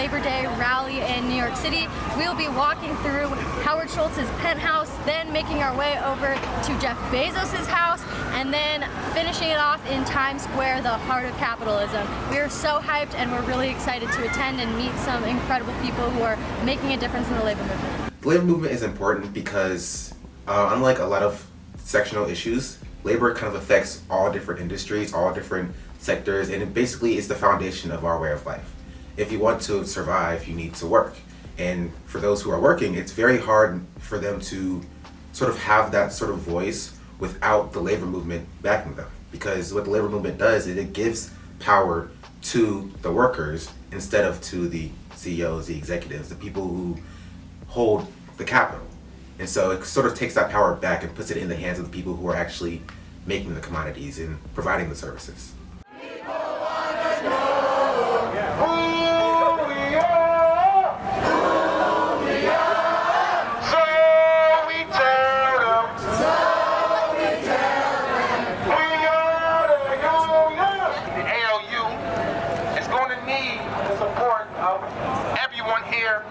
Labor Day rally in New York City. We'll be walking through Howard Schultz's penthouse, then making our way over to Jeff Bezos's house, and then finishing it off in Times Square, the heart of capitalism. We are so hyped, and we're really excited to attend and meet some incredible people who are making a difference in the labor movement. The labor movement is important because unlike a lot of sectional issues, labor kind of affects all different industries, all different sectors, and it basically is the foundation of our way of life. If you want to survive, you need to work. And for those who are working, it's very hard for them to sort of have that sort of voice without the labor movement backing them. Because what the labor movement does is it gives power to the workers instead of to the CEOs, the executives, the people who hold the capital. And so it sort of takes that power back and puts it in the hands of the people who are actually making the commodities and providing the services.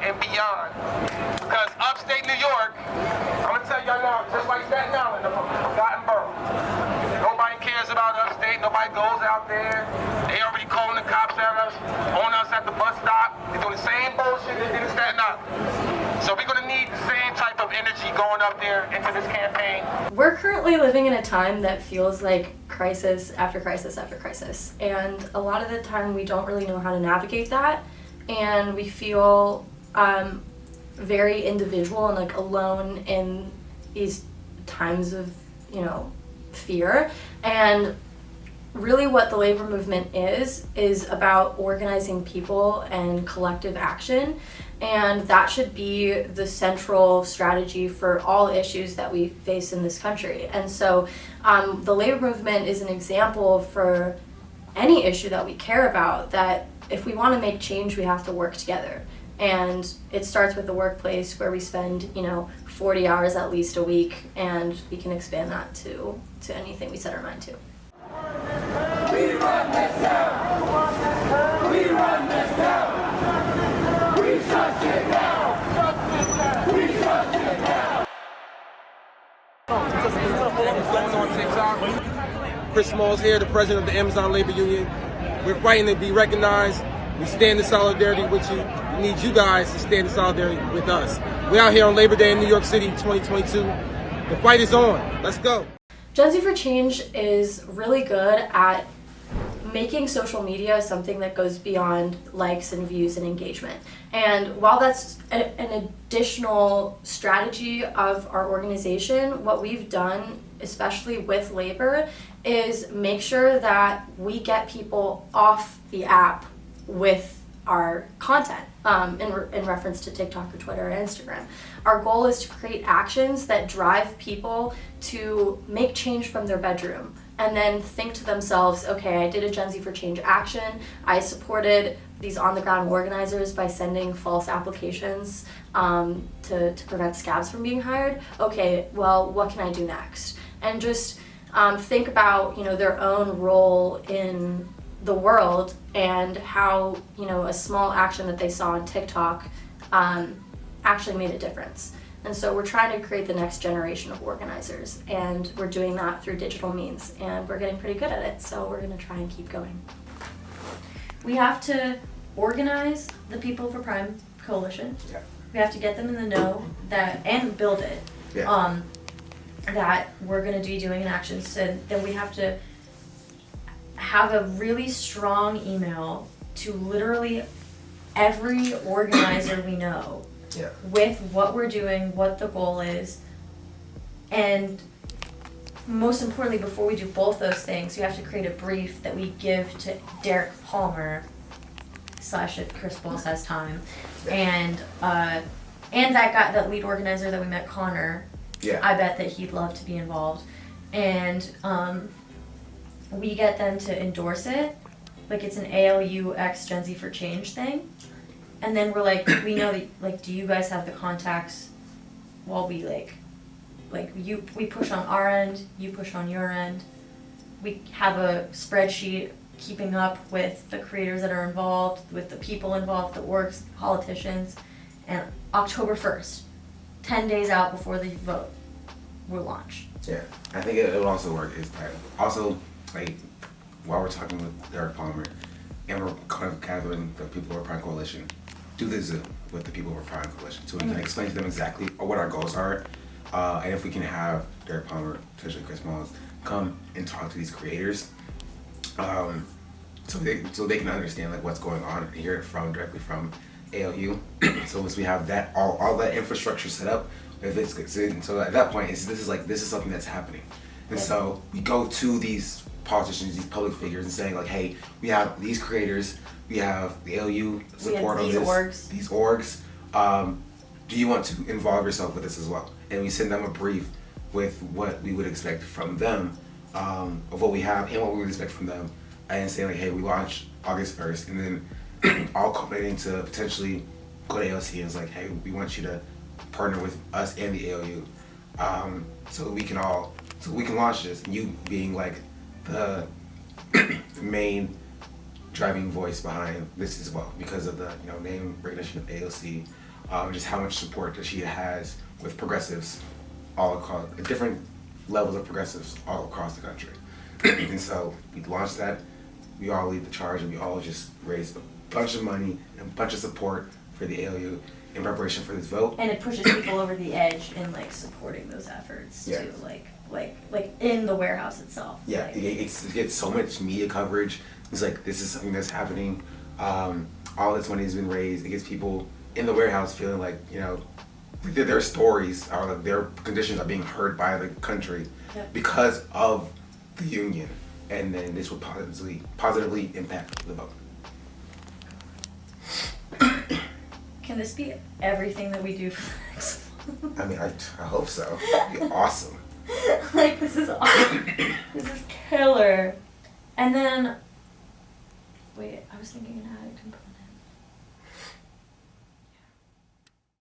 And beyond, because upstate New York, I'm gonna tell y'all now, just like Staten Island, the forgotten borough. Nobody cares about upstate. Nobody goes out there. They already calling the cops at us, on us at the bus stop. They're doing the same bullshit they did in Staten Island. So we're gonna need the same type of energy going up there into this campaign. We're currently living in a time that feels like crisis after crisis after crisis, and a lot of the time we don't really know how to navigate that, and we feel very individual and like alone in these times of, fear. And really what the labor movement is about organizing people and collective action, and that should be the central strategy for all issues that we face in this country. And so the labor movement is an example for any issue that we care about, that if we want to make change, we have to work together. And it starts with the workplace, where we spend, 40 hours at least a week, and we can expand that to anything we set our mind to. We run this town! We run this town! We shut it down! We shut it down! Chris Small's here, the president of the Amazon Labor Union. We're fighting to be recognized. We stand in solidarity with you. We need you guys to stand in solidarity with us. We're out here on Labor Day in New York City 2022. The fight is on. Let's go. Gen Z for Change is really good at making social media something that goes beyond likes and views and engagement. And while that's an additional strategy of our organization, what we've done, especially with labor, is make sure that we get people off the app with our content in reference to TikTok or Twitter or Instagram. Our goal is to create actions that drive people to make change from their bedroom and then think to themselves, okay, I did a Gen Z for Change action. I supported these on-the-ground organizers by sending false applications to prevent scabs from being hired. Okay, well, what can I do next? And just think about, their own role in the world and how, a small action that they saw on TikTok actually made a difference. And so we're trying to create the next generation of organizers, and we're doing that through digital means, and we're getting pretty good at it, so we're going to try and keep going. We have to organize the People for Prime Coalition. Yeah. We have to get them in the know and build it. Yeah. That we're going to be doing an action. So then we have to have a really strong email to literally every organizer we know, with what we're doing, what the goal is, and most importantly, before we do both those things, we have to create a brief that we give to Derek Palmer / if Chris Balls has time, and that lead organizer that we met, Connor. Yeah. I bet that he'd love to be involved, and we get them to endorse it, like it's an ALU X Gen Z for Change thing. And then we're like, we know that, like, do you guys have the contacts while we we push on our end, you push on your end. We have a spreadsheet keeping up with the creators that are involved, with the people involved, the orgs, politicians, and October 1st, 10 days out before the vote, will launch. Yeah, I think it would also work is that also, like, while we're talking with Derek Palmer and we're kind of gathering the People Over Pride Coalition, do the Zoom with the People Over Pride Coalition so we can explain to them exactly what our goals are. And if we can have Derek Palmer, potentially Chris Mullins, come and talk to these creators, so they can understand like what's going on and hear it directly from ALU. So once we have that all that infrastructure set up, if it's good, so at that point this is something that's happening, and so we go to these politicians, these public figures, and saying like, hey, we have these creators, we have the ALU support on this, these orgs. Do you want to involve yourself with this as well? And we send them a brief with what we would expect from them, of what we have and what we would expect from them, and saying like, hey, we launch August 1st, and then all culminating to potentially go to ALC and it's like, hey, we want you to partner with us and the ALU, so we can launch this. And you being like the main driving voice behind this as well, because of the name recognition of ALC, just how much support that she has with progressives all across different levels of progressives all across the country. And so we launched that. We all lead the charge, and we all just raise a bunch of money and a bunch of support for the ALU in preparation for this vote. And it pushes people over the edge in like supporting those efforts too, like in the warehouse itself. Yeah, like, it gets so much media coverage. It's like, this is something that's happening. All this money has been raised. It gets people in the warehouse feeling like their stories or like their conditions are being heard by the country because of the union, and then this will positively impact the vote. Can this be everything that we do for the next month? I mean, I hope so. It'd be awesome. Like, this is awesome. This is killer. And then, wait, I was thinking an added component.